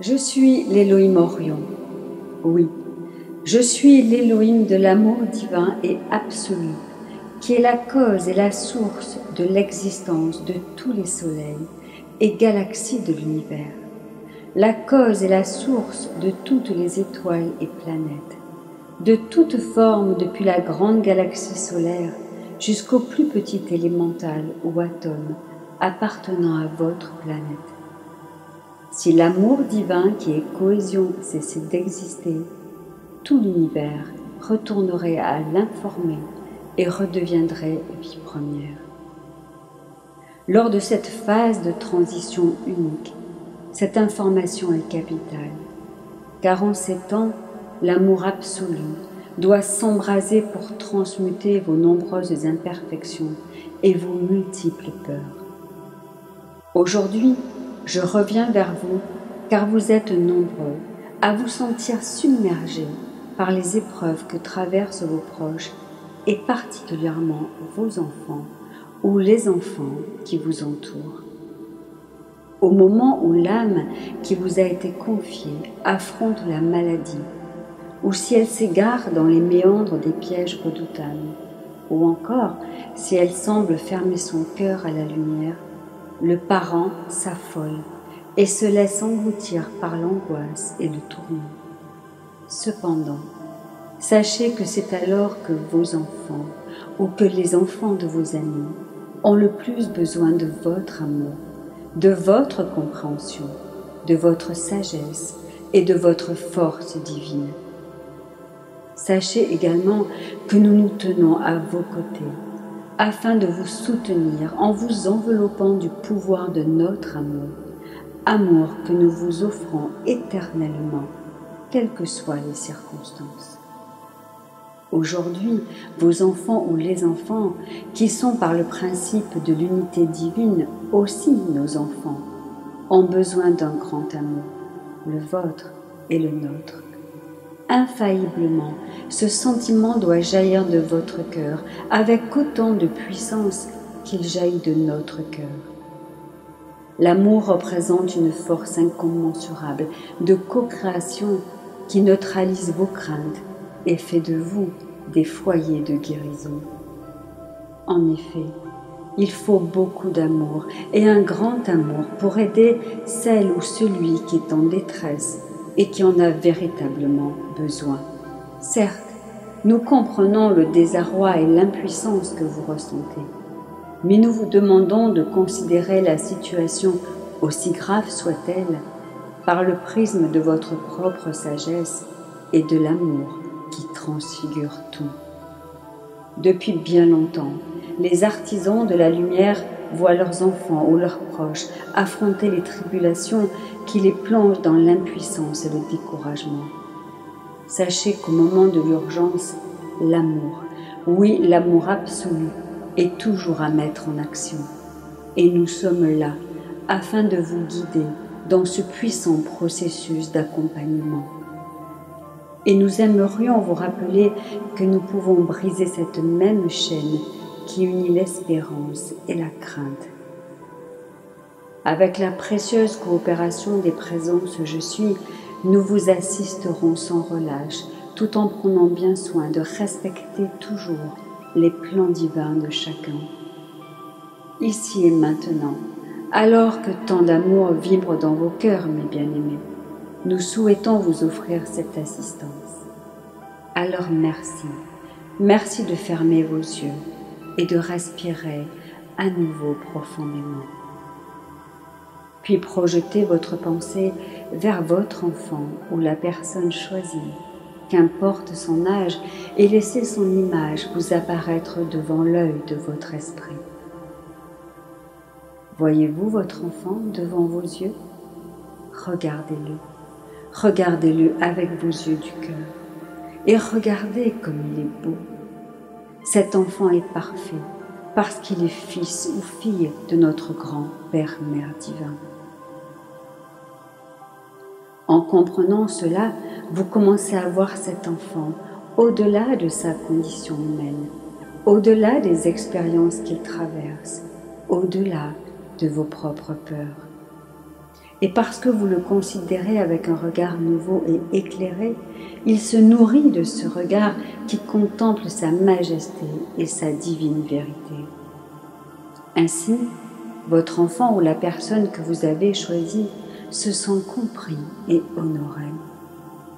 Je suis l'Élohim Orion. Oui, je suis l'Élohim de l'amour divin et absolu, qui est la cause et la source de l'existence de tous les soleils et galaxies de l'univers, la cause et la source de toutes les étoiles et planètes, de toute forme depuis la grande galaxie solaire jusqu'au plus petit élémental ou atome appartenant à votre planète. Si l'amour divin qui est cohésion cessait d'exister, tout l'univers retournerait à l'informé et redeviendrait vie première. Lors de cette phase de transition unique, cette information est capitale, car en ces temps, l'amour absolu doit s'embraser pour transmuter vos nombreuses imperfections et vos multiples peurs. Aujourd'hui, je reviens vers vous, car vous êtes nombreux à vous sentir submergés par les épreuves que traversent vos proches et particulièrement vos enfants ou les enfants qui vous entourent. Au moment où l'âme qui vous a été confiée affronte la maladie, ou si elle s'égare dans les méandres des pièges redoutables, ou encore si elle semble fermer son cœur à la lumière, le parent s'affole et se laisse engloutir par l'angoisse et le tourment. Cependant, sachez que c'est alors que vos enfants ou que les enfants de vos amis ont le plus besoin de votre amour, de votre compréhension, de votre sagesse et de votre force divine. Sachez également que nous nous tenons à vos côtés, afin de vous soutenir en vous enveloppant du pouvoir de notre amour, amour que nous vous offrons éternellement, quelles que soient les circonstances. Aujourd'hui, vos enfants ou les enfants, qui sont par le principe de l'unité divine aussi nos enfants, ont besoin d'un grand amour, le vôtre et le nôtre. Infailliblement, ce sentiment doit jaillir de votre cœur avec autant de puissance qu'il jaillit de notre cœur. L'amour représente une force incommensurable de co-création qui neutralise vos craintes et fait de vous des foyers de guérison. En effet, il faut beaucoup d'amour et un grand amour pour aider celle ou celui qui est en détresse et qui en a véritablement besoin. Certes, nous comprenons le désarroi et l'impuissance que vous ressentez, mais nous vous demandons de considérer la situation, aussi grave soit-elle, par le prisme de votre propre sagesse et de l'amour qui transfigure tout. Depuis bien longtemps, les artisans de la lumière voient leurs enfants ou leurs proches affronter les tribulations qui les plongent dans l'impuissance et le découragement. Sachez qu'au moment de l'urgence, l'amour, oui l'amour absolu, est toujours à mettre en action. Et nous sommes là afin de vous guider dans ce puissant processus d'accompagnement. Et nous aimerions vous rappeler que nous pouvons briser cette même chaîne qui unit l'espérance et la crainte. Avec la précieuse coopération des présences Je suis, nous vous assisterons sans relâche, tout en prenant bien soin de respecter toujours les plans divins de chacun. Ici et maintenant, alors que tant d'amour vibre dans vos cœurs, mes bien-aimés, nous souhaitons vous offrir cette assistance. Alors merci, merci de fermer vos yeux et de respirer à nouveau profondément. Puis projetez votre pensée vers votre enfant ou la personne choisie, qu'importe son âge, et laissez son image vous apparaître devant l'œil de votre esprit. Voyez-vous votre enfant devant vos yeux? Regardez-le. Regardez-le avec vos yeux du cœur et regardez comme il est beau. Cet enfant est parfait parce qu'il est fils ou fille de notre grand Père-Mère divin. En comprenant cela, vous commencez à voir cet enfant au-delà de sa condition humaine, au-delà des expériences qu'il traverse, au-delà de vos propres peurs. Et parce que vous le considérez avec un regard nouveau et éclairé, il se nourrit de ce regard qui contemple sa majesté et sa divine vérité. Ainsi, votre enfant ou la personne que vous avez choisie se sent compris et honoré.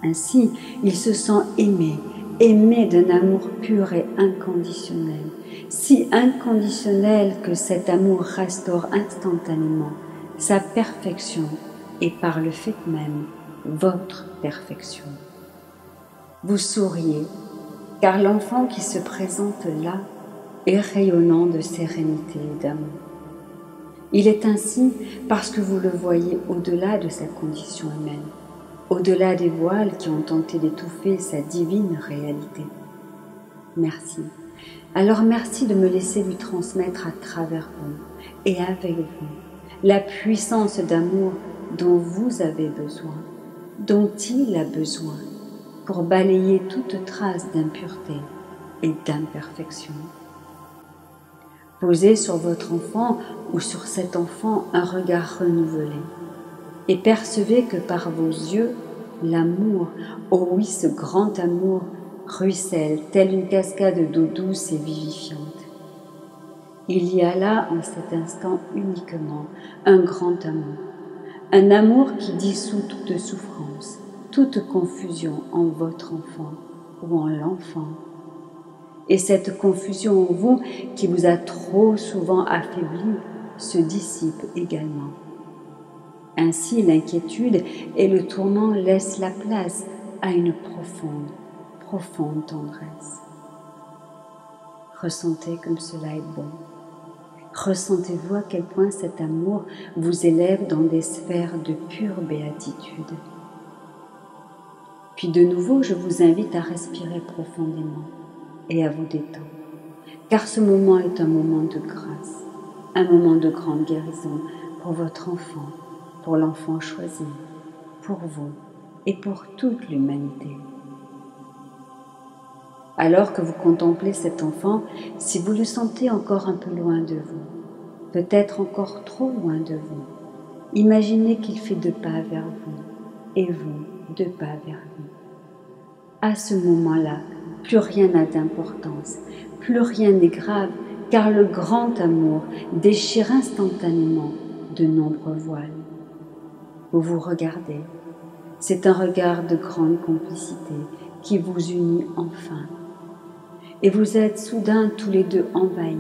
Ainsi, il se sent aimé, aimé d'un amour pur et inconditionnel, si inconditionnel que cet amour restaure instantanément sa perfection et par le fait même votre perfection. Vous souriez, car l'enfant qui se présente là est rayonnant de sérénité et d'amour. Il est ainsi parce que vous le voyez au-delà de sa condition humaine, au-delà des voiles qui ont tenté d'étouffer sa divine réalité. Merci. Alors merci de me laisser lui transmettre à travers vous et avec vous la puissance d'amour dont vous avez besoin, dont il a besoin, pour balayer toute trace d'impureté et d'imperfection. Posez sur votre enfant ou sur cet enfant un regard renouvelé et percevez que par vos yeux, l'amour, oh oui, ce grand amour, ruisselle telle une cascade d'eau douce et vivifiante. Il y a là, en cet instant uniquement, un grand amour, un amour qui dissout toute souffrance, toute confusion en votre enfant ou en l'enfant. Et cette confusion en vous, qui vous a trop souvent affaibli, se dissipe également. Ainsi, l'inquiétude et le tourment laissent la place à une profonde, profonde tendresse. Ressentez comme cela est bon. Ressentez-vous à quel point cet amour vous élève dans des sphères de pure béatitude. Puis de nouveau, je vous invite à respirer profondément et à vous détendre, car ce moment est un moment de grâce, un moment de grande guérison pour votre enfant, pour l'enfant choisi, pour vous et pour toute l'humanité. Alors que vous contemplez cet enfant, si vous le sentez encore un peu loin de vous, peut-être encore trop loin de vous, imaginez qu'il fait 2 pas vers vous et vous 2 pas vers lui. À ce moment-là, plus rien n'a d'importance, plus rien n'est grave, car le grand amour déchire instantanément de nombreux voiles. Vous vous regardez, c'est un regard de grande complicité qui vous unit enfin. Et vous êtes soudain tous les deux envahis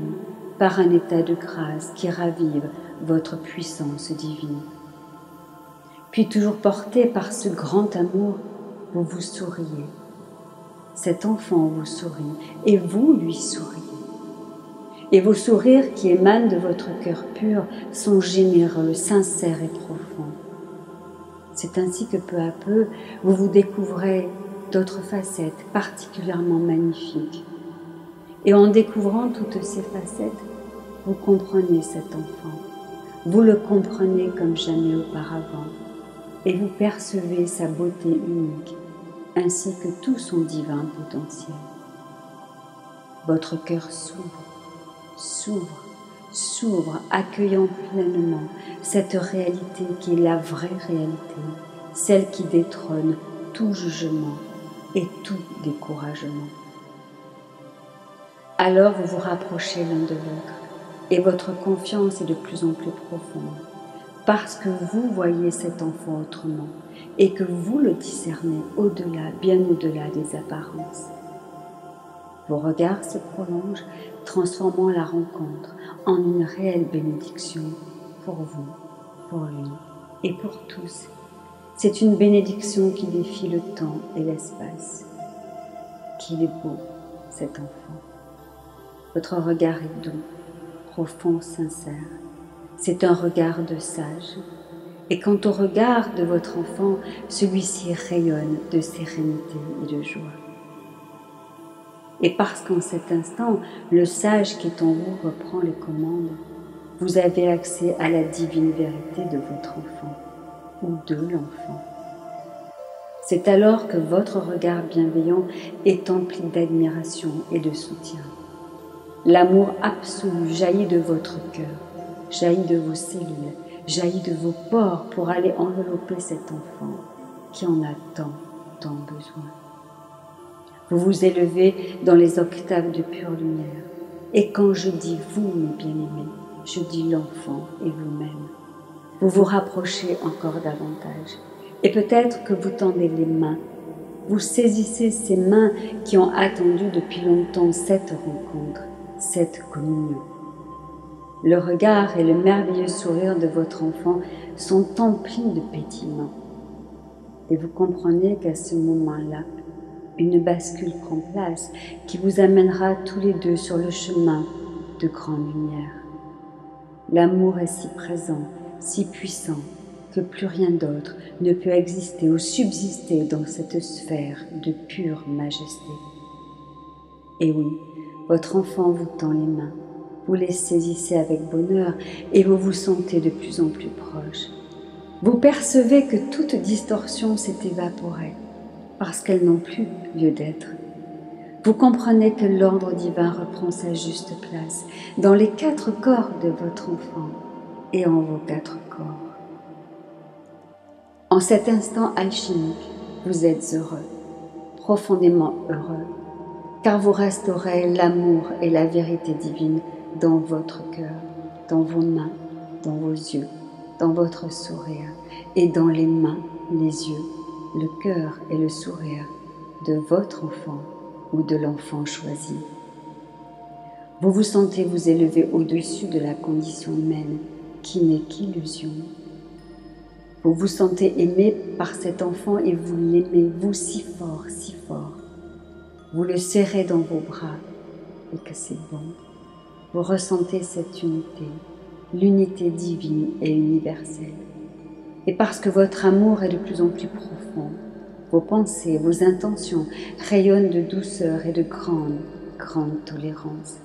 par un état de grâce qui ravive votre puissance divine. Puis toujours porté par ce grand amour, vous vous souriez. Cet enfant vous sourit et vous lui souriez. Et vos sourires qui émanent de votre cœur pur sont généreux, sincères et profonds. C'est ainsi que peu à peu, vous vous découvrez d'autres facettes particulièrement magnifiques. Et en découvrant toutes ces facettes, vous comprenez cet enfant. Vous le comprenez comme jamais auparavant. Et vous percevez sa beauté unique, ainsi que tout son divin potentiel. Votre cœur s'ouvre, accueillant pleinement cette réalité qui est la vraie réalité, celle qui détrône tout jugement et tout découragement. Alors vous vous rapprochez l'un de l'autre et votre confiance est de plus en plus profonde parce que vous voyez cet enfant autrement et que vous le discernez au-delà, bien au-delà des apparences. Vos regards se prolongent, transformant la rencontre en une réelle bénédiction pour vous, pour lui et pour tous. C'est une bénédiction qui défie le temps et l'espace. Qu'il est beau, cet enfant. Votre regard est doux, profond, sincère. C'est un regard de sage. Et quant au regard de votre enfant, celui-ci rayonne de sérénité et de joie. Et parce qu'en cet instant, le sage qui est en vous reprend les commandes, vous avez accès à la divine vérité de votre enfant ou de l'enfant. C'est alors que votre regard bienveillant est empli d'admiration et de soutien. L'amour absolu jaillit de votre cœur, jaillit de vos cellules, jaillit de vos pores pour aller envelopper cet enfant qui en a tant besoin. Vous vous élevez dans les octaves de pure lumière. Et quand je dis vous, mes bien-aimés, je dis l'enfant et vous-même. Vous vous rapprochez encore davantage. Et peut-être que vous tendez les mains. Vous saisissez ces mains qui ont attendu depuis longtemps cette rencontre, cette communion. Le regard et le merveilleux sourire de votre enfant sont emplis de pétillement. Et vous comprenez qu'à ce moment-là, une bascule prend place qui vous amènera tous les deux sur le chemin de grande lumière. L'amour est si présent, si puissant, que plus rien d'autre ne peut exister ou subsister dans cette sphère de pure majesté. Et oui, votre enfant vous tend les mains, vous les saisissez avec bonheur et vous vous sentez de plus en plus proche. Vous percevez que toute distorsion s'est évaporée, parce qu'elles n'ont plus lieu d'être. Vous comprenez que l'ordre divin reprend sa juste place dans les 4 corps de votre enfant et en vos 4 corps. En cet instant alchimique, vous êtes heureux, profondément heureux, car vous restaurez l'amour et la vérité divine dans votre cœur, dans vos mains, dans vos yeux, dans votre sourire et dans les mains, les yeux, le cœur et le sourire de votre enfant ou de l'enfant choisi. Vous vous sentez vous élever au-dessus de la condition humaine qui n'est qu'illusion. Vous vous sentez aimé par cet enfant et vous l'aimez, vous, si fort, si fort. Vous le serrez dans vos bras et que c'est bon. Vous ressentez cette unité, l'unité divine et universelle. Et parce que votre amour est de plus en plus profond, vos pensées, vos intentions rayonnent de douceur et de grande tolérance.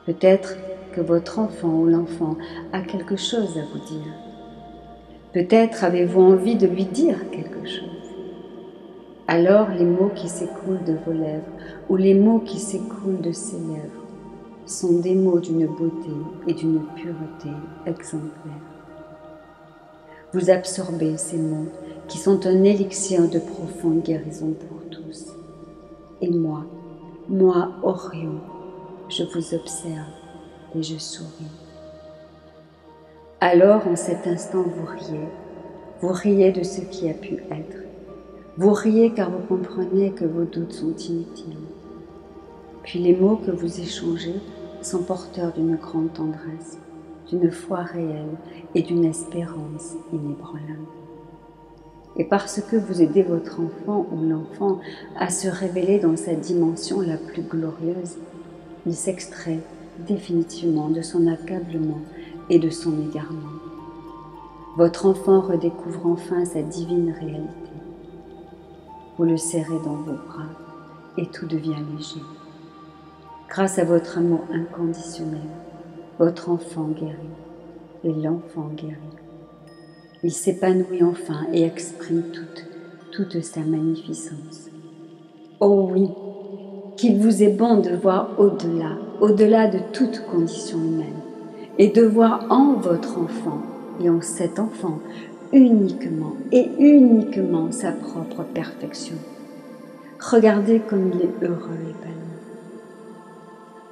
Peut-être que votre enfant ou l'enfant a quelque chose à vous dire. Peut-être avez-vous envie de lui dire quelque chose. Alors les mots qui s'écoulent de vos lèvres ou les mots qui s'écoulent de ses lèvres sont des mots d'une beauté et d'une pureté exemplaires. Vous absorbez ces mots qui sont un élixir de profonde guérison pour tous. Et moi, Orion, je vous observe et je souris. Alors, en cet instant, vous riez de ce qui a pu être. Vous riez car vous comprenez que vos doutes sont inutiles. Puis les mots que vous échangez sont porteurs d'une grande tendresse, d'une foi réelle et d'une espérance inébranlable. Et parce que vous aidez votre enfant ou l'enfant à se révéler dans sa dimension la plus glorieuse, il s'extrait définitivement de son accablement et de son égarement. Votre enfant redécouvre enfin sa divine réalité. Vous le serrez dans vos bras et tout devient léger. Grâce à votre amour inconditionnel, votre enfant guérit et l'enfant guérit. Il s'épanouit enfin et exprime toute sa magnificence. Oh oui, qu'il vous est bon de voir au-delà de toute condition humaine, et de voir en votre enfant et en cet enfant uniquement sa propre perfection. Regardez comme il est heureux et épanoui.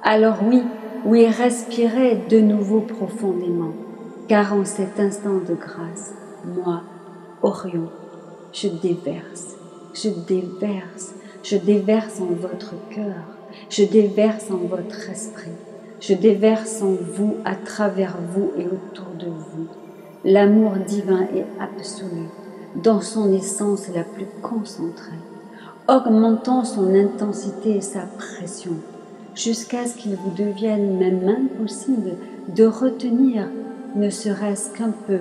Alors oui, respirez de nouveau profondément, car en cet instant de grâce, moi, Orion, je déverse en votre cœur, je déverse en votre esprit, je déverse en vous, à travers vous et autour de vous, l'amour divin et absolu, dans son essence la plus concentrée, augmentant son intensité et sa pression, jusqu'à ce qu'il vous devienne même impossible de retenir ne serait-ce qu'un peu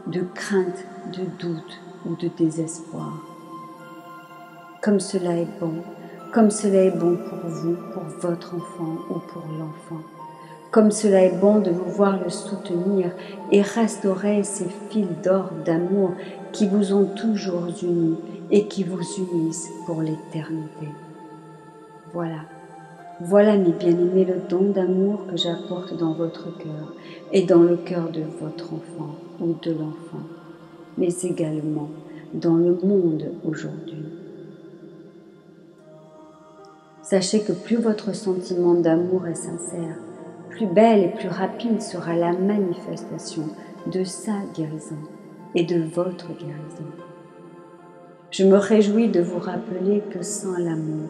de crainte, de doute ou de désespoir. Comme cela est bon pour vous, pour votre enfant ou pour l'enfant. Comme cela est bon de vous voir le soutenir et restaurer ces fils d'or d'amour qui vous ont toujours unis et qui vous unissent pour l'éternité. Voilà, Voilà, mes bien-aimés, le don d'amour que j'apporte dans votre cœur et dans le cœur de votre enfant ou de l'enfant, mais également dans le monde aujourd'hui. Sachez que plus votre sentiment d'amour est sincère, plus belle et plus rapide sera la manifestation de sa guérison et de votre guérison. Je me réjouis de vous rappeler que sans l'amour,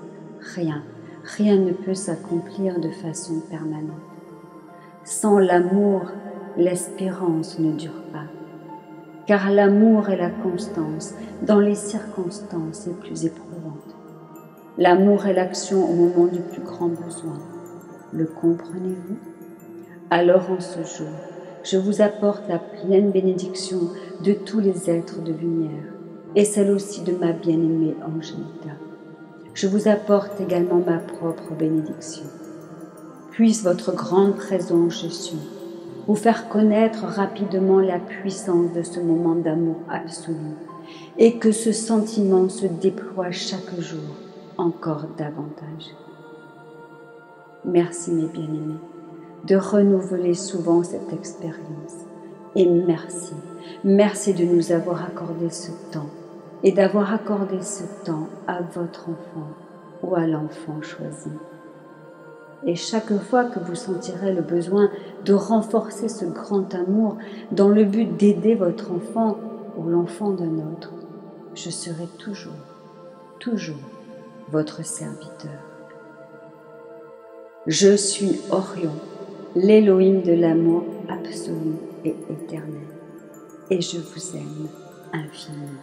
rien ne peut s'accomplir de façon permanente. Sans l'amour, l'espérance ne dure pas, car l'amour est la constance dans les circonstances les plus éprouvantes. L'amour est l'action au moment du plus grand besoin. Le comprenez-vous? Alors en ce jour, je vous apporte la pleine bénédiction de tous les êtres de lumière et celle aussi de ma bien-aimée Angelita. Je vous apporte également ma propre bénédiction. Puisse votre grande présence, Jésus, vous faire connaître rapidement la puissance de ce moment d'amour absolu et que ce sentiment se déploie chaque jour encore davantage. Merci mes bien-aimés de renouveler souvent cette expérience et merci de nous avoir accordé ce temps et d'avoir accordé ce temps à votre enfant ou à l'enfant choisi. Et chaque fois que vous sentirez le besoin de renforcer ce grand amour dans le but d'aider votre enfant ou l'enfant d'un autre, je serai toujours votre serviteur. Je suis Orion, l'Élohim de l'amour absolu et éternel, et je vous aime infiniment.